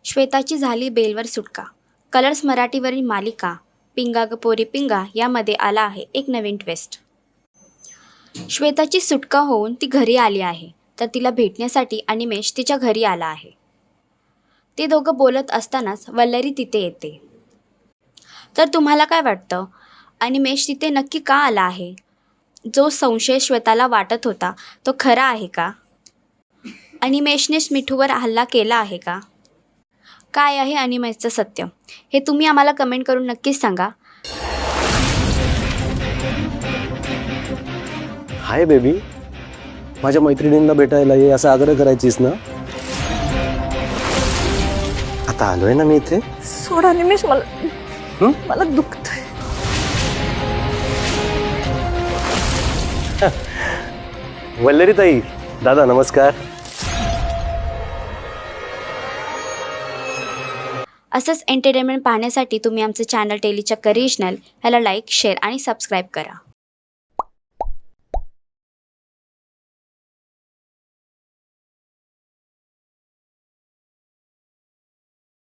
श्वेताची झाली बेलवर सुटका. कलर्स मराठीवरील मालिका पिंगा ग पोरी पिंगा यामध्ये आला आहे एक नवीन ट्विस्ट. श्वेताची सुटका होऊन ती घरी आली आहे, तर तिला भेटण्यासाठी अनिमेष तिच्या घरी आला आहे. ते दोघं बोलत असतानाच वल्लरी तिथे येते. तर तुम्हाला काय वाटतं, अनिमेष तिथे नक्की का आला आहे? जो संशय श्वेताला वाटत होता तो खरा आहे का? अनिमेषनेच मिठूवर हल्ला केला आहे का? काय आहे अनिमेषचं सत्य, हे तुम्ही आम्हाला कमेंट करून नक्कीच सांगा. हाय बेबी, माझ्या मैत्रिणींना भेटायला ये असा आग्रह करायचीस ना. आता आलोय ना मी इथे. सोडा निमेष, मला दुखतंय. वल्लरी ताई, दादा नमस्कार. असंच एंटरटेनमेंट पाहण्यासाठी तुम्ही आमचं चॅनल टेलीचक्कर रिजनल ह्याला लाईक, शेअर आणि सबस्क्राईब करा.